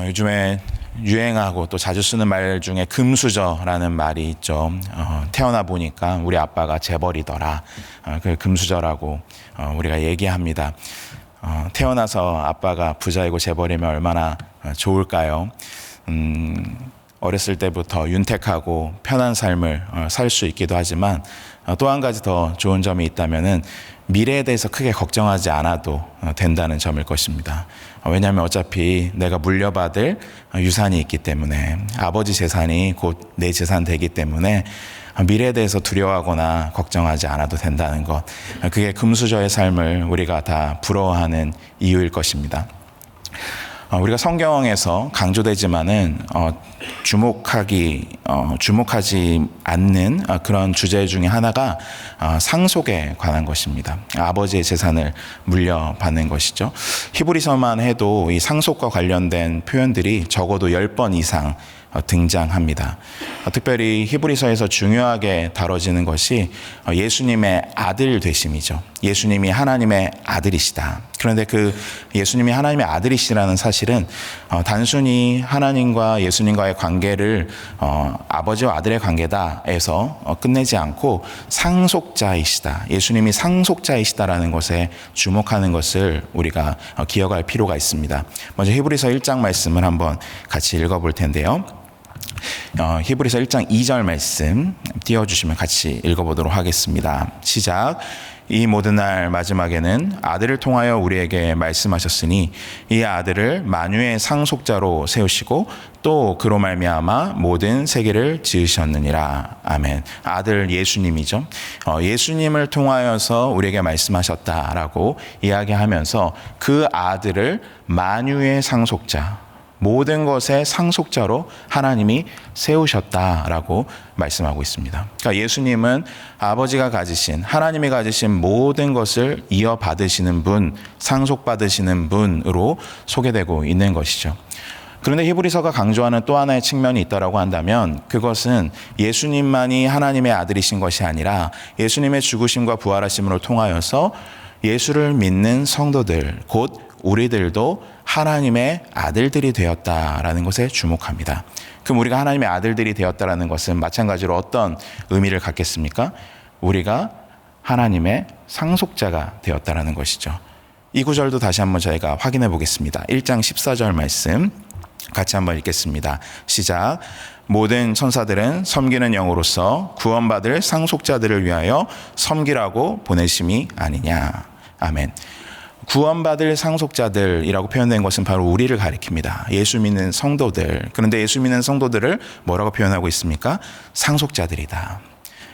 요즘에 유행하고 또 자주 쓰는 말 중에 금수저라는 말이 있죠. 태어나 보니까 우리 아빠가 재벌이더라. 그 금수저라고 우리가 얘기합니다. 태어나서 아빠가 부자이고 재벌이면 얼마나 좋을까요? 어렸을 때부터 윤택하고 편한 삶을 살 수 있기도 하지만 또 한 가지 더 좋은 점이 있다면은 미래에 대해서 크게 걱정하지 않아도 된다는 점일 것입니다. 왜냐하면 어차피 내가 물려받을 유산이 있기 때문에, 아버지 재산이 곧 내 재산 되기 때문에 미래에 대해서 두려워하거나 걱정하지 않아도 된다는 것, 그게 금수저의 삶을 우리가 다 부러워하는 이유일 것입니다. 우리가 성경에서 강조되지만은 주목하지 않는 그런 주제 중에 하나가 상속에 관한 것입니다. 아버지의 재산을 물려받는 것이죠. 히브리서만 해도 이 상속과 관련된 표현들이 적어도 10번 이상 등장합니다. 특별히 히브리서에서 중요하게 다뤄지는 것이 예수님의 아들 되심이죠. 예수님이 하나님의 아들이시다. 그런데 그 예수님이 하나님의 아들이시라는 사실은 단순히 하나님과 예수님과의 관계를 아버지와 아들의 관계다에서 끝내지 않고 상속자이시다. 예수님이 상속자이시다라는 것에 주목하는 것을 우리가 기억할 필요가 있습니다. 먼저 히브리서 1장 말씀을 한번 같이 읽어볼 텐데요. 히브리서 1장 2절 말씀 띄워주시면 같이 읽어보도록 하겠습니다. 시작. 이 모든 날 마지막에는 아들을 통하여 우리에게 말씀하셨으니 이 아들을 만유의 상속자로 세우시고 또 그로 말미암아 모든 세계를 지으셨느니라. 아멘. 아들 예수님이죠. 예수님을 통하여서 우리에게 말씀하셨다라고 이야기하면서 그 아들을 만유의 상속자, 모든 것의 상속자로 하나님이 세우셨다라고 말씀하고 있습니다. 그러니까 예수님은 아버지가 가지신, 하나님이 가지신 모든 것을 이어받으시는 분, 상속받으시는 분으로 소개되고 있는 것이죠. 그런데 히브리서가 강조하는 또 하나의 측면이 있다고 한다면 그것은 예수님만이 하나님의 아들이신 것이 아니라 예수님의 죽으심과 부활하심으로 통하여서 예수를 믿는 성도들, 곧 우리들도 하나님의 아들들이 되었다라는 것에 주목합니다. 그럼 우리가 하나님의 아들들이 되었다라는 것은 마찬가지로 어떤 의미를 갖겠습니까? 우리가 하나님의 상속자가 되었다라는 것이죠. 이 구절도 다시 한번 저희가 확인해 보겠습니다. 1장 14절 말씀 같이 한번 읽겠습니다. 시작. 모든 천사들은 섬기는 영으로서 구원받을 상속자들을 위하여 섬기라고 보내심이 아니냐. 아멘. 구원받을 상속자들이라고 표현된 것은 바로 우리를 가리킵니다. 예수 믿는 성도들. 그런데 예수 믿는 성도들을 뭐라고 표현하고 있습니까? 상속자들이다.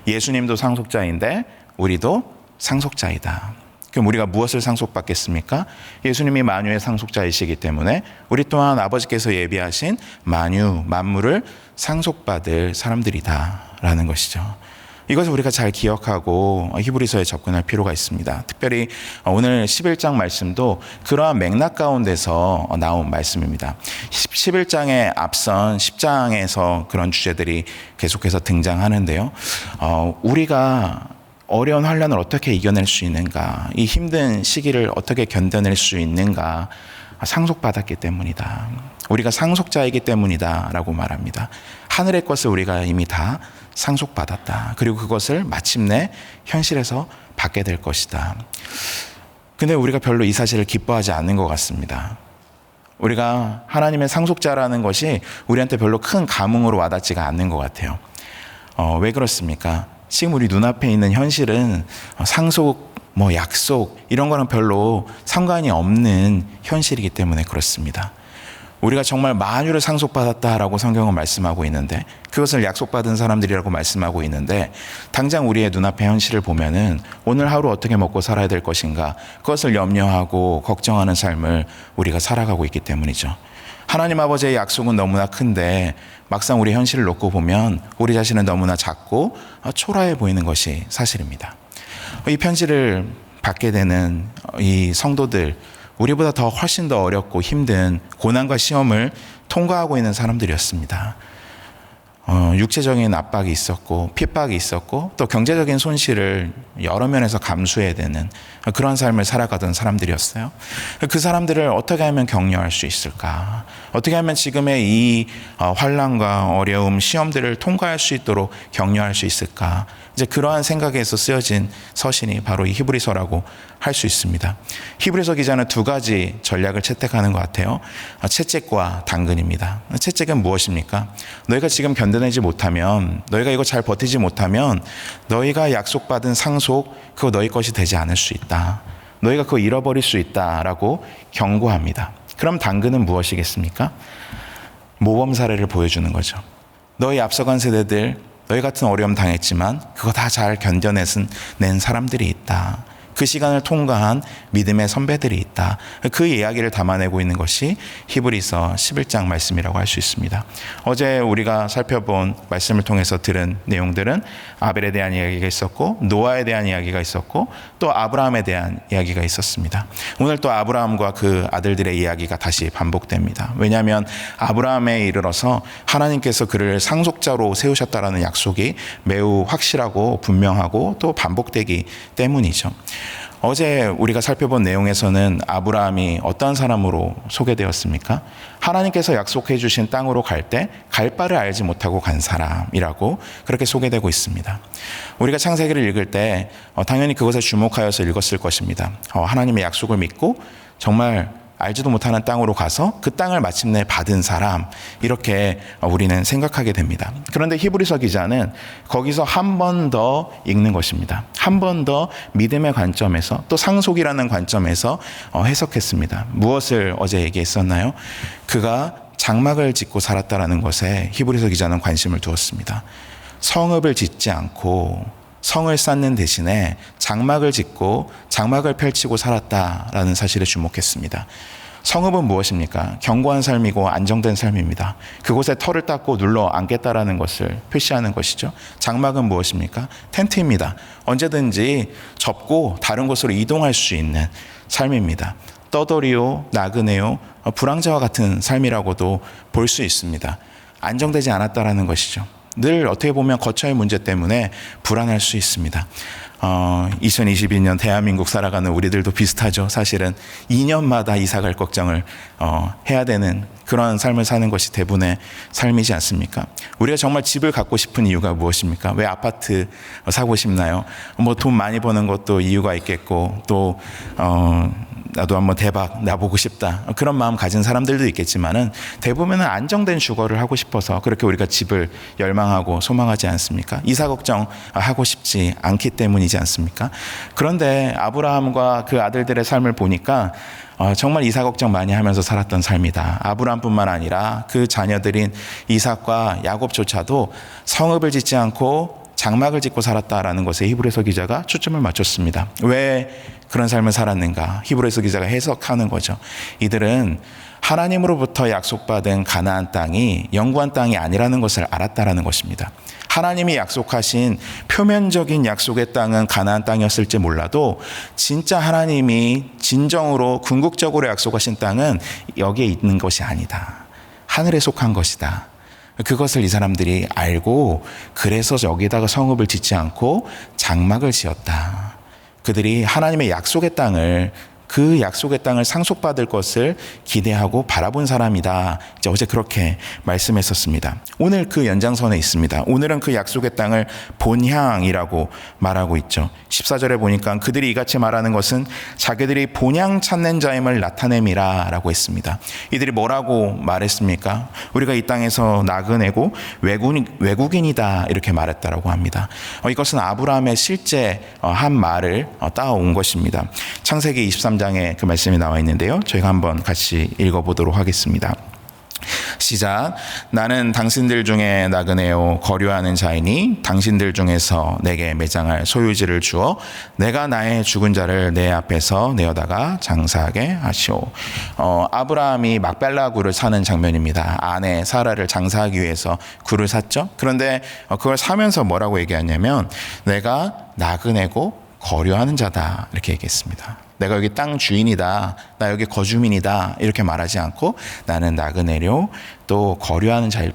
예수님도 상속자인데 우리도 상속자이다. 그럼 우리가 무엇을 상속받겠습니까? 예수님이 만유의 상속자이시기 때문에 우리 또한 아버지께서 예비하신 만유, 만물을 상속받을 사람들이다라는 것이죠. 이것을 우리가 잘 기억하고 히브리서에 접근할 필요가 있습니다. 특별히 오늘 11장 말씀도 그러한 맥락 가운데서 나온 말씀입니다. 11장에 앞선 10장에서 그런 주제들이 계속해서 등장하는데요. 우리가 어려운 환난을 어떻게 이겨낼 수 있는가, 이 힘든 시기를 어떻게 견뎌낼 수 있는가, 상속받았기 때문이다. 우리가 상속자이기 때문이다 라고 말합니다. 하늘의 것을 우리가 이미 다 상속받았다. 그리고 그것을 마침내 현실에서 받게 될 것이다. 근데 우리가 별로 이 사실을 기뻐하지 않는 것 같습니다. 우리가 하나님의 상속자라는 것이 우리한테 별로 큰 감흥으로 와닿지가 않는 것 같아요. 왜 그렇습니까? 지금 우리 눈앞에 있는 현실은 상속, 약속 이런 거랑 별로 상관이 없는 현실이기 때문에 그렇습니다. 우리가 정말 만유를 상속받았다라고 성경은 말씀하고 있는데, 그것을 약속받은 사람들이라고 말씀하고 있는데, 당장 우리의 눈앞의 현실을 보면은 오늘 하루 어떻게 먹고 살아야 될 것인가, 그것을 염려하고 걱정하는 삶을 우리가 살아가고 있기 때문이죠. 하나님 아버지의 약속은 너무나 큰데 막상 우리 현실을 놓고 보면 우리 자신은 너무나 작고 초라해 보이는 것이 사실입니다. 이 편지를 받게 되는 이 성도들, 우리보다 더 훨씬 더 어렵고 힘든 고난과 시험을 통과하고 있는 사람들이었습니다. 육체적인 압박이 있었고 핍박이 있었고 또 경제적인 손실을 여러 면에서 감수해야 되는 그런 삶을 살아가던 사람들이었어요. 그 사람들을 어떻게 하면 격려할 수 있을까? 어떻게 하면 지금의 이 환난과 어려움, 시험들을 통과할 수 있도록 격려할 수 있을까? 이제 그러한 생각에서 쓰여진 서신이 바로 이 히브리서라고 할 수 있습니다. 히브리서 기자는 두 가지 전략을 채택하는 것 같아요. 채찍과 당근입니다. 채찍은 무엇입니까? 너희가 지금 견뎌내지 못하면, 너희가 이거 잘 버티지 못하면 너희가 약속받은 상속, 그거 너희 것이 되지 않을 수 있다. 너희가 그거 잃어버릴 수 있다라고 경고합니다. 그럼 당근은 무엇이겠습니까? 모범 사례를 보여주는 거죠. 너희 앞서간 세대들, 너희 같은 어려움 당했지만 그거 다 잘 견뎌낸 사람들이 있다. 그 시간을 통과한 믿음의 선배들이 있다. 그 이야기를 담아내고 있는 것이 히브리서 11장 말씀이라고 할 수 있습니다. 어제 우리가 살펴본 말씀을 통해서 들은 내용들은 아벨에 대한 이야기가 있었고 노아에 대한 이야기가 있었고 또 아브라함에 대한 이야기가 있었습니다. 오늘 또 아브라함과 그 아들들의 이야기가 다시 반복됩니다. 왜냐하면 아브라함에 이르러서 하나님께서 그를 상속자로 세우셨다라는 약속이 매우 확실하고 분명하고 또 반복되기 때문이죠. 어제 우리가 살펴본 내용에서는 아브라함이 어떤 사람으로 소개되었습니까? 하나님께서 약속해 주신 땅으로 갈 때 갈 바를 알지 못하고 간 사람이라고 그렇게 소개되고 있습니다. 우리가 창세기를 읽을 때 당연히 그것에 주목하여서 읽었을 것입니다. 하나님의 약속을 믿고 정말 알지도 못하는 땅으로 가서 그 땅을 마침내 받은 사람, 이렇게 우리는 생각하게 됩니다. 그런데 히브리서 기자는 거기서 한 번 더 읽는 것입니다. 한 번 더 믿음의 관점에서 또 상속이라는 관점에서 해석했습니다. 무엇을 어제 얘기했었나요? 그가 장막을 짓고 살았다라는 것에 히브리서 기자는 관심을 두었습니다. 성읍을 짓지 않고 성을 쌓는 대신에 장막을 짓고 장막을 펼치고 살았다라는 사실에 주목했습니다. 성읍은 무엇입니까? 견고한 삶이고 안정된 삶입니다. 그곳에 털을 닦고 눌러 앉겠다라는 것을 표시하는 것이죠. 장막은 무엇입니까? 텐트입니다. 언제든지 접고 다른 곳으로 이동할 수 있는 삶입니다. 떠돌이요, 나그네요, 불황자와 같은 삶이라고도 볼 수 있습니다. 안정되지 않았다라는 것이죠. 늘 어떻게 보면 거처의 문제 때문에 불안할 수 있습니다. 2022년 대한민국 살아가는 우리들도 비슷하죠. 사실은 2년마다 이사 갈 걱정을 해야 되는 그런 삶을 사는 것이 대부분의 삶이지 않습니까? 우리가 정말 집을 갖고 싶은 이유가 무엇입니까? 왜 아파트 사고 싶나요? 뭐 돈 많이 버는 것도 이유가 있겠고 또 나도 한번 대박 나보고 싶다, 그런 마음 가진 사람들도 있겠지만은 대부분은 안정된 주거를 하고 싶어서 그렇게 우리가 집을 열망하고 소망하지 않습니까? 이사 걱정 하고 싶지 않기 때문이지 않습니까? 그런데 아브라함과 그 아들들의 삶을 보니까 정말 이사 걱정 많이 하면서 살았던 삶이다. 아브라함뿐만 아니라 그 자녀들인 이삭과 야곱조차도 성읍을 짓지 않고 장막을 짓고 살았다라는 것에 히브리서 기자가 초점을 맞췄습니다. 왜 그런 삶을 살았는가? 히브리서 기자가 해석하는 거죠. 이들은 하나님으로부터 약속받은 가나안 땅이 영구한 땅이 아니라는 것을 알았다라는 것입니다. 하나님이 약속하신 표면적인 약속의 땅은 가나안 땅이었을지 몰라도 진짜 하나님이 진정으로 궁극적으로 약속하신 땅은 여기에 있는 것이 아니다. 하늘에 속한 것이다. 그것을 이 사람들이 알고 그래서 여기다가 성읍을 짓지 않고 장막을 지었다. 그들이 하나님의 약속의 땅을, 그 약속의 땅을 상속받을 것을 기대하고 바라본 사람이다. 이제 어제 그렇게 말씀했었습니다. 오늘 그 연장선에 있습니다. 오늘은 그 약속의 땅을 본향이라고 말하고 있죠. 14절에 보니까 그들이 이같이 말하는 것은 자기들이 본향 찾는 자임을 나타냄이라 라고 했습니다. 이들이 뭐라고 말했습니까? 우리가 이 땅에서 나그네고 외국인이다 이렇게 말했다라고 합니다. 이것은 아브라함의 실제 한 말을 따온 것입니다. 창세기 23장에 그 말씀이 나와 있는데요. 저희가 한번 같이 읽어보도록 하겠습니다. 시작. 나는 당신들 중에 나그네요 거류하는 자이니 당신들 중에서 내게 매장할 소유지를 주어 내가 나의 죽은 자를 내 앞에서 내어다가 장사하게 하시오. 아브라함이 막벨라 굴을 사는 장면입니다. 아내 사라를 장사하기 위해서 굴을 샀죠. 그런데 그걸 사면서 뭐라고 얘기하냐면 내가 나그네고 거류하는 자다 이렇게 얘기했습니다. 내가 여기 땅 주인이다, 나 여기 거주민이다 이렇게 말하지 않고 나는 나그네료 또 거류하는 자일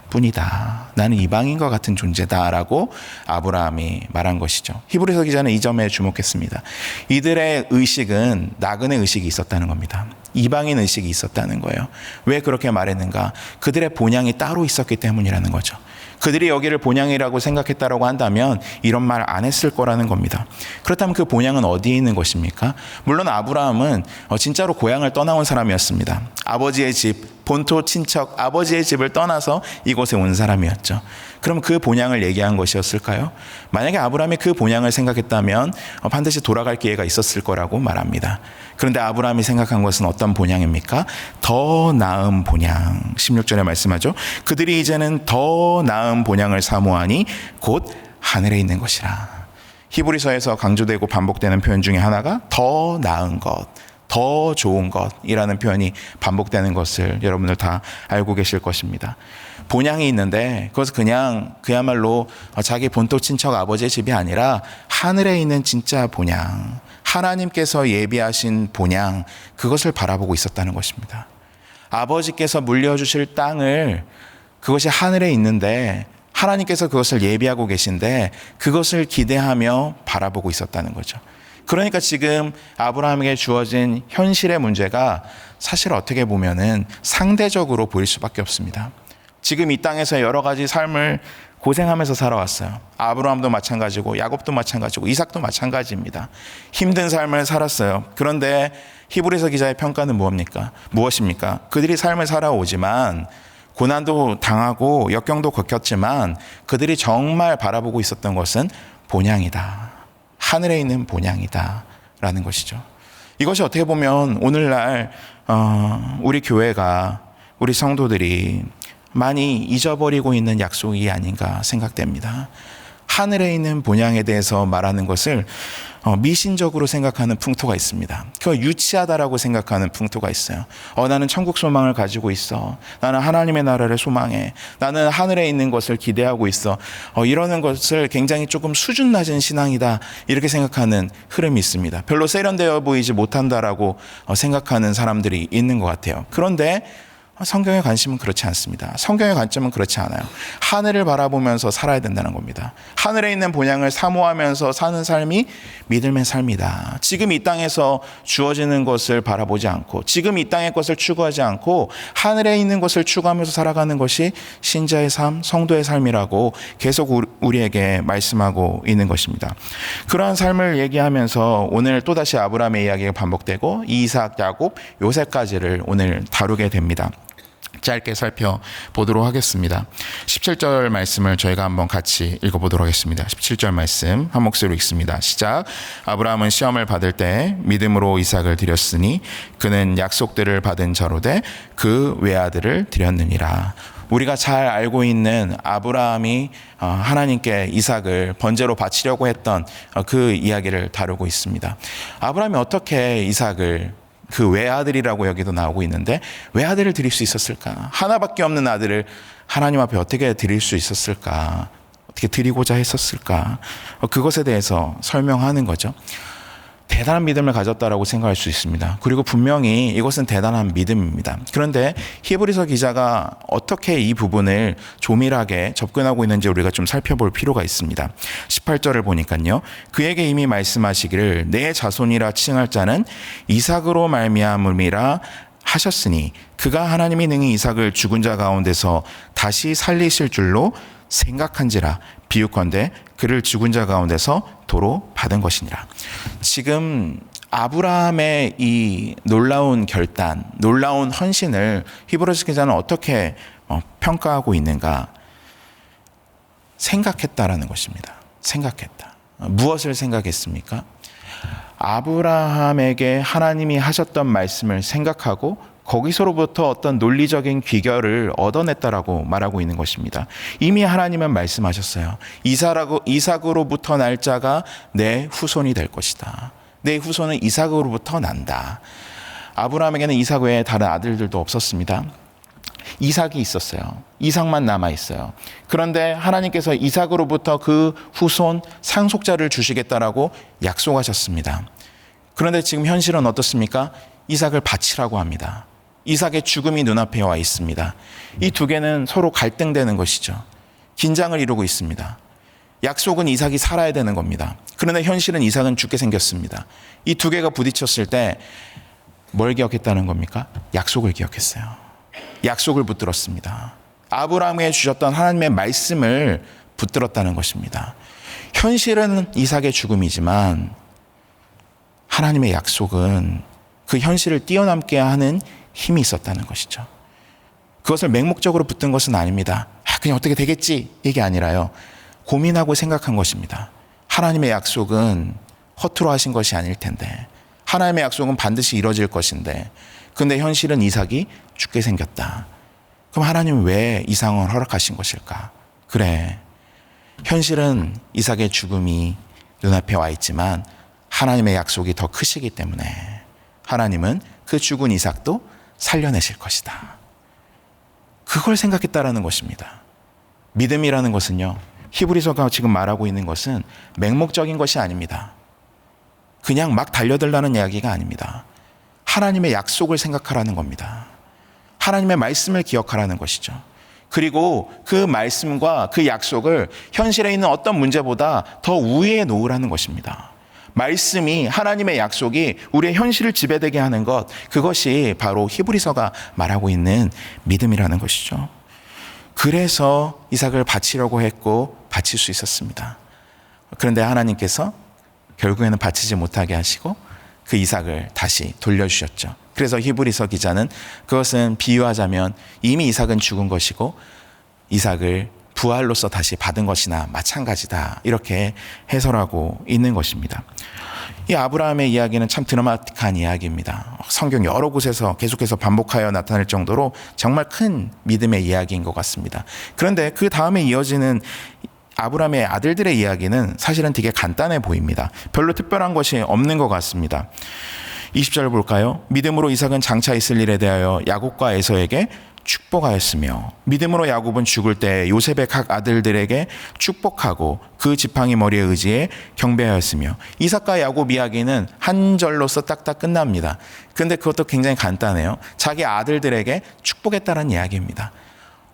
뿐이다. 나는 이방인과 같은 존재다라고 아브라함이 말한 것이죠. 히브리서 기자는 이 점에 주목했습니다. 이들의 의식은 나그네 의식이 있었다는 겁니다. 이방인 의식이 있었다는 거예요. 왜 그렇게 말했는가? 그들의 본향이 따로 있었기 때문이라는 거죠. 그들이 여기를 본향이라고 생각했다라고 한다면 이런 말 안 했을 거라는 겁니다. 그렇다면 그 본향은 어디에 있는 것입니까? 물론 아브라함은 진짜로 고향을 떠나온 사람이었습니다. 아버지의 집, 본토 친척, 아버지의 집을 떠나서 이곳에 온 사람이었죠. 그럼 그 본향을 얘기한 것이었을까요? 만약에 아브라함이 그 본향을 생각했다면 반드시 돌아갈 기회가 있었을 거라고 말합니다. 그런데 아브라함이 생각한 것은 어떤 본향입니까? 더 나은 본향. 16절에 말씀하죠. 그들이 이제는 더 나은 본향을 사모하니 곧 하늘에 있는 것이라. 히브리서에서 강조되고 반복되는 표현 중에 하나가 더 나은 것, 더 좋은 것이라는 표현이 반복되는 것을 여러분들 다 알고 계실 것입니다. 본향이 있는데 그것은 그냥 그야말로 자기 본토 친척 아버지의 집이 아니라 하늘에 있는 진짜 본향, 하나님께서 예비하신 본향, 그것을 바라보고 있었다는 것입니다. 아버지께서 물려주실 땅을, 그것이 하늘에 있는데 하나님께서 그것을 예비하고 계신데 그것을 기대하며 바라보고 있었다는 거죠. 그러니까 지금 아브라함에게 주어진 현실의 문제가 사실 어떻게 보면은 상대적으로 보일 수밖에 없습니다. 지금 이 땅에서 여러 가지 삶을 고생하면서 살아왔어요. 아브라함도 마찬가지고 야곱도 마찬가지고 이삭도 마찬가지입니다. 힘든 삶을 살았어요. 그런데 히브리서 기자의 평가는 무엇입니까? 그들이 삶을 살아오지만 고난도 당하고 역경도 겪었지만 그들이 정말 바라보고 있었던 것은 본향이다. 하늘에 있는 본향이다 라는 것이죠. 이것이 어떻게 보면 오늘날 우리 교회가, 우리 성도들이 많이 잊어버리고 있는 약속이 아닌가 생각됩니다. 하늘에 있는 본향에 대해서 말하는 것을 미신적으로 생각하는 풍토가 있습니다. 그거 유치하다라고 생각하는 풍토가 있어요. 나는 천국 소망을 가지고 있어. 나는 하나님의 나라를 소망해. 나는 하늘에 있는 것을 기대하고 있어. 이러는 것을 굉장히 조금 수준 낮은 신앙이다, 이렇게 생각하는 흐름이 있습니다. 별로 세련되어 보이지 못한다라고 생각하는 사람들이 있는 것 같아요. 그런데 성경의 관심은 그렇지 않습니다. 성경의 관점은 그렇지 않아요. 하늘을 바라보면서 살아야 된다는 겁니다. 하늘에 있는 본향을 사모하면서 사는 삶이 믿음의 삶이다. 지금 이 땅에서 주어지는 것을 바라보지 않고, 지금 이 땅의 것을 추구하지 않고 하늘에 있는 것을 추구하면서 살아가는 것이 신자의 삶, 성도의 삶이라고 계속 우리에게 말씀하고 있는 것입니다. 그러한 삶을 얘기하면서 오늘 또다시 아브라함의 이야기가 반복되고 이삭, 야곱, 요셉까지를 오늘 다루게 됩니다. 짧게 살펴보도록 하겠습니다. 17절 말씀을 저희가 한번 같이 읽어보도록 하겠습니다. 17절 말씀 한 목소리로 읽습니다. 시작. 아브라함은 시험을 받을 때 믿음으로 이삭을 드렸으니 그는 약속들을 받은 자로되 그 외아들을 드렸느니라. 우리가 잘 알고 있는 아브라함이 하나님께 이삭을 번제로 바치려고 했던 그 이야기를 다루고 있습니다. 아브라함이 어떻게 이삭을, 그 외아들이라고 여기도 나오고 있는데 외아들을 드릴 수 있었을까? 하나밖에 없는 아들을 하나님 앞에 어떻게 드릴 수 있었을까? 어떻게 드리고자 했었을까? 그것에 대해서 설명하는 거죠. 대단한 믿음을 가졌다라고 생각할 수 있습니다. 그리고 분명히 이것은 대단한 믿음입니다. 그런데 히브리서 기자가 어떻게 이 부분을 조밀하게 접근하고 있는지 우리가 좀 살펴볼 필요가 있습니다. 18절을 보니까요. 그에게 이미 말씀하시기를 내 자손이라 칭할 자는 이삭으로 말미암음이라 하셨으니 그가 하나님이 능히 이삭을 죽은 자 가운데서 다시 살리실 줄로 생각한지라. 비유컨대 그를 죽은 자 가운데서 도로 받은 것이니라. 지금 아브라함의 이 놀라운 결단, 놀라운 헌신을 히브리서 기자는 어떻게 평가하고 있는가? 생각했다라는 것입니다. 생각했다. 무엇을 생각했습니까? 아브라함에게 하나님이 하셨던 말씀을 생각하고 거기서로부터 어떤 논리적인 귀결을 얻어냈다라고 말하고 있는 것입니다. 이미 하나님은 말씀하셨어요. 이삭으로부터 날 자가 내 후손이 될 것이다. 내 후손은 이삭으로부터 난다. 아브라함에게는 이삭 외에 다른 아들들도 없었습니다. 이삭이 있었어요. 이삭만 남아있어요. 그런데 하나님께서 이삭으로부터 그 후손 상속자를 주시겠다라고 약속하셨습니다. 그런데 지금 현실은 어떻습니까? 이삭을 바치라고 합니다. 이삭의 죽음이 눈앞에 와 있습니다. 이 두 개는 서로 갈등되는 것이죠. 긴장을 이루고 있습니다. 약속은 이삭이 살아야 되는 겁니다. 그런데 현실은 이삭은 죽게 생겼습니다. 이 두 개가 부딪혔을 때 뭘 기억했다는 겁니까? 약속을 기억했어요. 약속을 붙들었습니다. 아브라함에게 주셨던 하나님의 말씀을 붙들었다는 것입니다. 현실은 이삭의 죽음이지만 하나님의 약속은 그 현실을 뛰어넘게 하는 힘이 있었다는 것이죠. 그것을 맹목적으로 붙든 것은 아닙니다. 그냥 어떻게 되겠지 이게 아니라요. 고민하고 생각한 것입니다. 하나님의 약속은 허투루 하신 것이 아닐 텐데, 하나님의 약속은 반드시 이루어질 것인데, 근데 현실은 이삭이 죽게 생겼다. 그럼 하나님은 왜 이 상황을 허락하신 것일까? 그래, 현실은 이삭의 죽음이 눈앞에 와 있지만 하나님의 약속이 더 크시기 때문에 하나님은 그 죽은 이삭도 살려내실 것이다. 그걸 생각했다라는 것입니다. 믿음이라는 것은요, 히브리서가 지금 말하고 있는 것은 맹목적인 것이 아닙니다. 그냥 막 달려들라는 이야기가 아닙니다. 하나님의 약속을 생각하라는 겁니다. 하나님의 말씀을 기억하라는 것이죠. 그리고 그 말씀과 그 약속을 현실에 있는 어떤 문제보다 더 우위에 놓으라는 것입니다. 말씀이, 하나님의 약속이 우리의 현실을 지배되게 하는 것, 그것이 바로 히브리서가 말하고 있는 믿음이라는 것이죠. 그래서 이삭을 바치려고 했고 바칠 수 있었습니다. 그런데 하나님께서 결국에는 바치지 못하게 하시고 그 이삭을 다시 돌려주셨죠. 그래서 히브리서 기자는 그것은 비유하자면 이미 이삭은 죽은 것이고 이삭을 부활로서 다시 받은 것이나 마찬가지다, 이렇게 해설하고 있는 것입니다. 이 아브라함의 이야기는 참 드라마틱한 이야기입니다. 성경 여러 곳에서 계속해서 반복하여 나타날 정도로 정말 큰 믿음의 이야기인 것 같습니다. 그런데 그 다음에 이어지는 아브라함의 아들들의 이야기는 사실은 되게 간단해 보입니다. 별로 특별한 것이 없는 것 같습니다. 20절 볼까요? 믿음으로 이삭은 장차 있을 일에 대하여 야곱과 에서에게 축복하였으며 믿음으로 야곱은 죽을 때 요셉의 각 아들들에게 축복하고 그 지팡이 머리에 의지해 경배하였으며, 이삭과 야곱 이야기는 한 절로서 딱딱 끝납니다. 그런데 그것도 굉장히 간단해요. 자기 아들들에게 축복했다는 이야기입니다.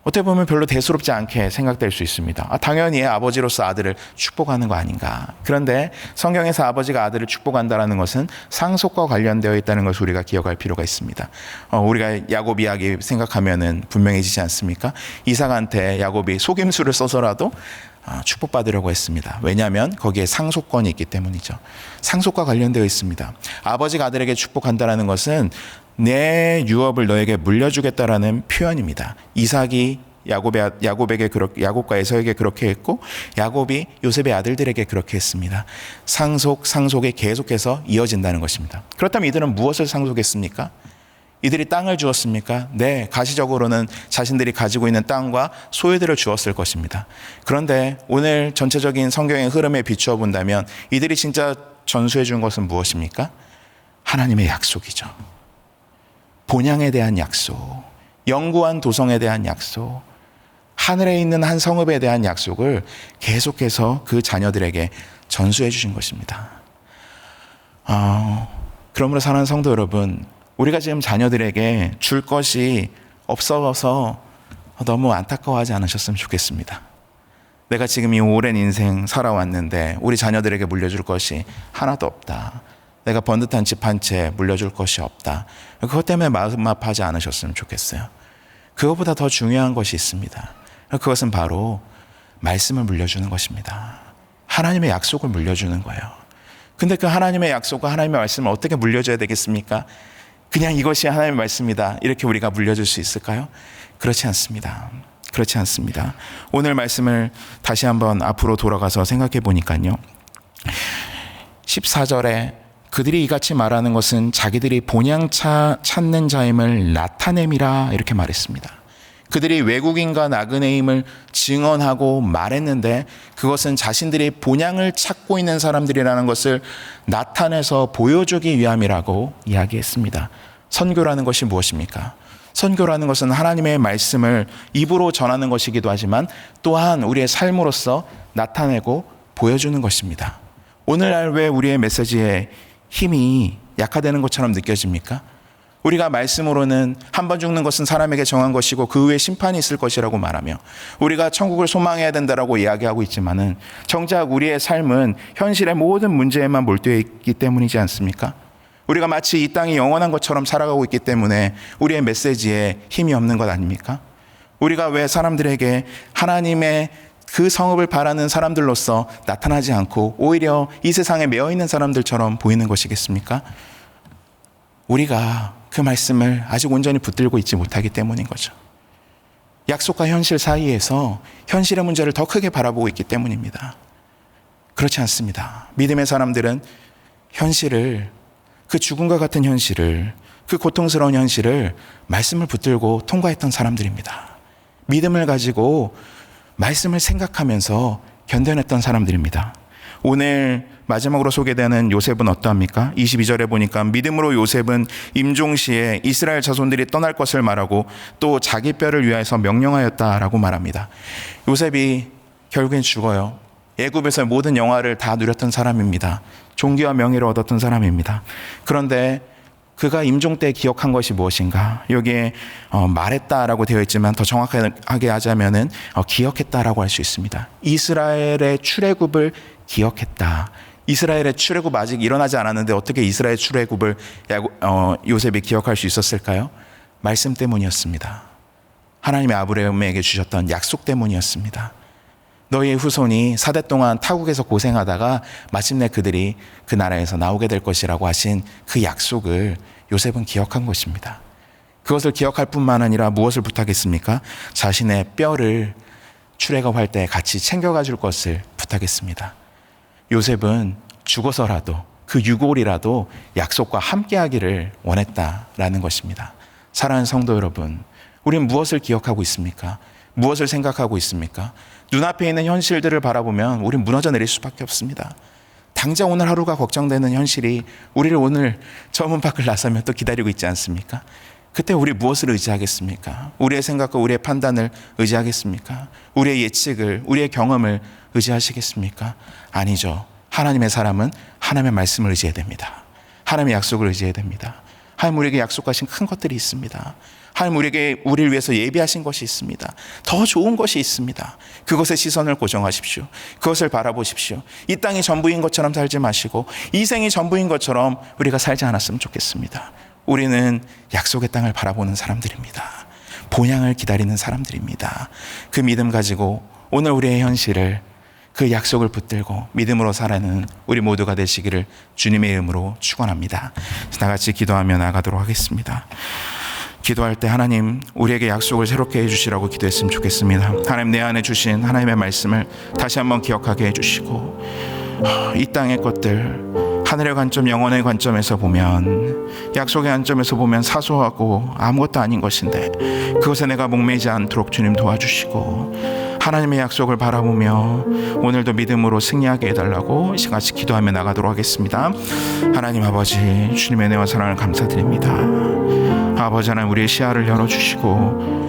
어떻게 보면 별로 대수롭지 않게 생각될 수 있습니다. 당연히 아버지로서 아들을 축복하는 거 아닌가. 그런데 성경에서 아버지가 아들을 축복한다는 것은 상속과 관련되어 있다는 것을 우리가 기억할 필요가 있습니다. 우리가 야곱 이야기 생각하면은 분명해지지 않습니까? 이삭한테 야곱이 속임수를 써서라도 축복받으려고 했습니다. 왜냐하면 거기에 상속권이 있기 때문이죠. 상속과 관련되어 있습니다. 아버지가 아들에게 축복한다는 것은 내 유업을 너에게 물려주겠다라는 표현입니다. 이삭이 야곱과 에서에게 그렇게 했고 야곱이 요셉의 아들들에게 그렇게 했습니다. 상속이 계속해서 이어진다는 것입니다. 그렇다면 이들은 무엇을 상속했습니까? 이들이 땅을 주었습니까? 네, 가시적으로는 자신들이 가지고 있는 땅과 소유들을 주었을 것입니다. 그런데 오늘 전체적인 성경의 흐름에 비추어 본다면 이들이 진짜 전수해 준 것은 무엇입니까? 하나님의 약속이죠. 본향에 대한 약속, 영구한 도성에 대한 약속, 하늘에 있는 한 성읍에 대한 약속을 계속해서 그 자녀들에게 전수해 주신 것입니다. 그러므로 사랑하는 성도 여러분, 우리가 지금 자녀들에게 줄 것이 없어서 너무 안타까워하지 않으셨으면 좋겠습니다. 내가 지금 이 오랜 인생 살아왔는데 우리 자녀들에게 물려줄 것이 하나도 없다. 내가 번듯한 집 한 채 물려줄 것이 없다. 그것 때문에 마음 아파하지 않으셨으면 좋겠어요. 그것보다 더 중요한 것이 있습니다. 그것은 바로 말씀을 물려주는 것입니다. 하나님의 약속을 물려주는 거예요. 근데 그 하나님의 약속과 하나님의 말씀을 어떻게 물려줘야 되겠습니까? 그냥 이것이 하나님의 말씀이다, 이렇게 우리가 물려줄 수 있을까요? 그렇지 않습니다. 그렇지 않습니다. 오늘 말씀을 다시 한번 앞으로 돌아가서 생각해 보니까요, 14절에 그들이 이같이 말하는 것은 자기들이 본향 찾는 자임을 나타냄이라, 이렇게 말했습니다. 그들이 외국인과 나그네임을 증언하고 말했는데 그것은 자신들이 본향을 찾고 있는 사람들이라는 것을 나타내서 보여주기 위함이라고 이야기했습니다. 선교라는 것이 무엇입니까? 선교라는 것은 하나님의 말씀을 입으로 전하는 것이기도 하지만 또한 우리의 삶으로서 나타내고 보여주는 것입니다. 오늘날 왜 우리의 메시지에 힘이 약화되는 것처럼 느껴집니까? 우리가 말씀으로는 한 번 죽는 것은 사람에게 정한 것이고 그 후에 심판이 있을 것이라고 말하며 우리가 천국을 소망해야 된다라고 이야기하고 있지만은 정작 우리의 삶은 현실의 모든 문제에만 몰두해 있기 때문이지 않습니까? 우리가 마치 이 땅이 영원한 것처럼 살아가고 있기 때문에 우리의 메시지에 힘이 없는 것 아닙니까? 우리가 왜 사람들에게 하나님의 그 성읍을 바라는 사람들로서 나타나지 않고 오히려 이 세상에 매여 있는 사람들처럼 보이는 것이겠습니까? 우리가 그 말씀을 아직 온전히 붙들고 있지 못하기 때문인 거죠. 약속과 현실 사이에서 현실의 문제를 더 크게 바라보고 있기 때문입니다. 그렇지 않습니다. 믿음의 사람들은 현실을, 그 죽음과 같은 현실을, 그 고통스러운 현실을 말씀을 붙들고 통과했던 사람들입니다. 믿음을 가지고 말씀을 생각하면서 견뎌냈던 사람들입니다. 오늘 마지막으로 소개되는 요셉은 어떠합니까? 22절에 보니까 믿음으로 요셉은 임종시에 이스라엘 자손들이 떠날 것을 말하고 또 자기 뼈를 위하여서 명령하였다라고 말합니다. 요셉이 결국엔 죽어요. 애굽에서의 모든 영화를 다 누렸던 사람입니다. 존귀와 명예를 얻었던 사람입니다. 그런데 그가 임종 때 기억한 것이 무엇인가? 여기에 말했다라고 되어 있지만 더 정확하게 하자면은 기억했다라고 할 수 있습니다. 이스라엘의 출애굽을 기억했다. 이스라엘의 출애굽 아직 일어나지 않았는데 어떻게 이스라엘 출애굽을 요셉이 기억할 수 있었을까요? 말씀 때문이었습니다. 하나님이 아브라함에게 주셨던 약속 때문이었습니다. 너희의 후손이 4대 동안 타국에서 고생하다가 마침내 그들이 그 나라에서 나오게 될 것이라고 하신 그 약속을 요셉은 기억한 것입니다. 그것을 기억할 뿐만 아니라 무엇을 부탁했습니까? 자신의 뼈를 출애굽할 때 같이 챙겨가 줄 것을 부탁했습니다. 요셉은 죽어서라도 그 유골이라도 약속과 함께하기를 원했다라는 것입니다. 사랑하는 성도 여러분, 우리는 무엇을 기억하고 있습니까? 무엇을 생각하고 있습니까? 눈앞에 있는 현실들을 바라보면 우리는 무너져 내릴 수밖에 없습니다. 당장 오늘 하루가 걱정되는 현실이 우리를 오늘 저 문 밖을 나서면 또 기다리고 있지 않습니까? 그때 우리 무엇을 의지하겠습니까? 우리의 생각과 우리의 판단을 의지하겠습니까? 우리의 예측을, 우리의 경험을 의지하시겠습니까? 아니죠. 하나님의 사람은 하나님의 말씀을 의지해야 됩니다. 하나님의 약속을 의지해야 됩니다. 하나님 우리에게 약속하신 큰 것들이 있습니다. 하나님 우리를 위해서 예비하신 것이 있습니다. 더 좋은 것이 있습니다. 그것에 시선을 고정하십시오. 그것을 바라보십시오. 이 땅이 전부인 것처럼 살지 마시고 이 생이 전부인 것처럼 우리가 살지 않았으면 좋겠습니다. 우리는 약속의 땅을 바라보는 사람들입니다. 본향을 기다리는 사람들입니다. 그 믿음 가지고 오늘 우리의 현실을, 그 약속을 붙들고 믿음으로 살아가는 우리 모두가 되시기를 주님의 이름으로 축원합니다. 다 같이 기도하며 나가도록 하겠습니다. 기도할 때 하나님 우리에게 약속을 새롭게 해주시라고 기도했으면 좋겠습니다. 하나님 내 안에 주신 하나님의 말씀을 다시 한번 기억하게 해주시고 이 땅의 것들 하늘의 관점, 영혼의 관점에서 보면, 약속의 관점에서 보면 사소하고 아무것도 아닌 것인데 그것에 내가 목매지 않도록 주님 도와주시고 하나님의 약속을 바라보며 오늘도 믿음으로 승리하게 해달라고 같이 기도하며 나가도록 하겠습니다. 하나님 아버지, 주님의 은혜와 사랑을 감사드립니다. 아버지 하나님 우리의 시야를 열어주시고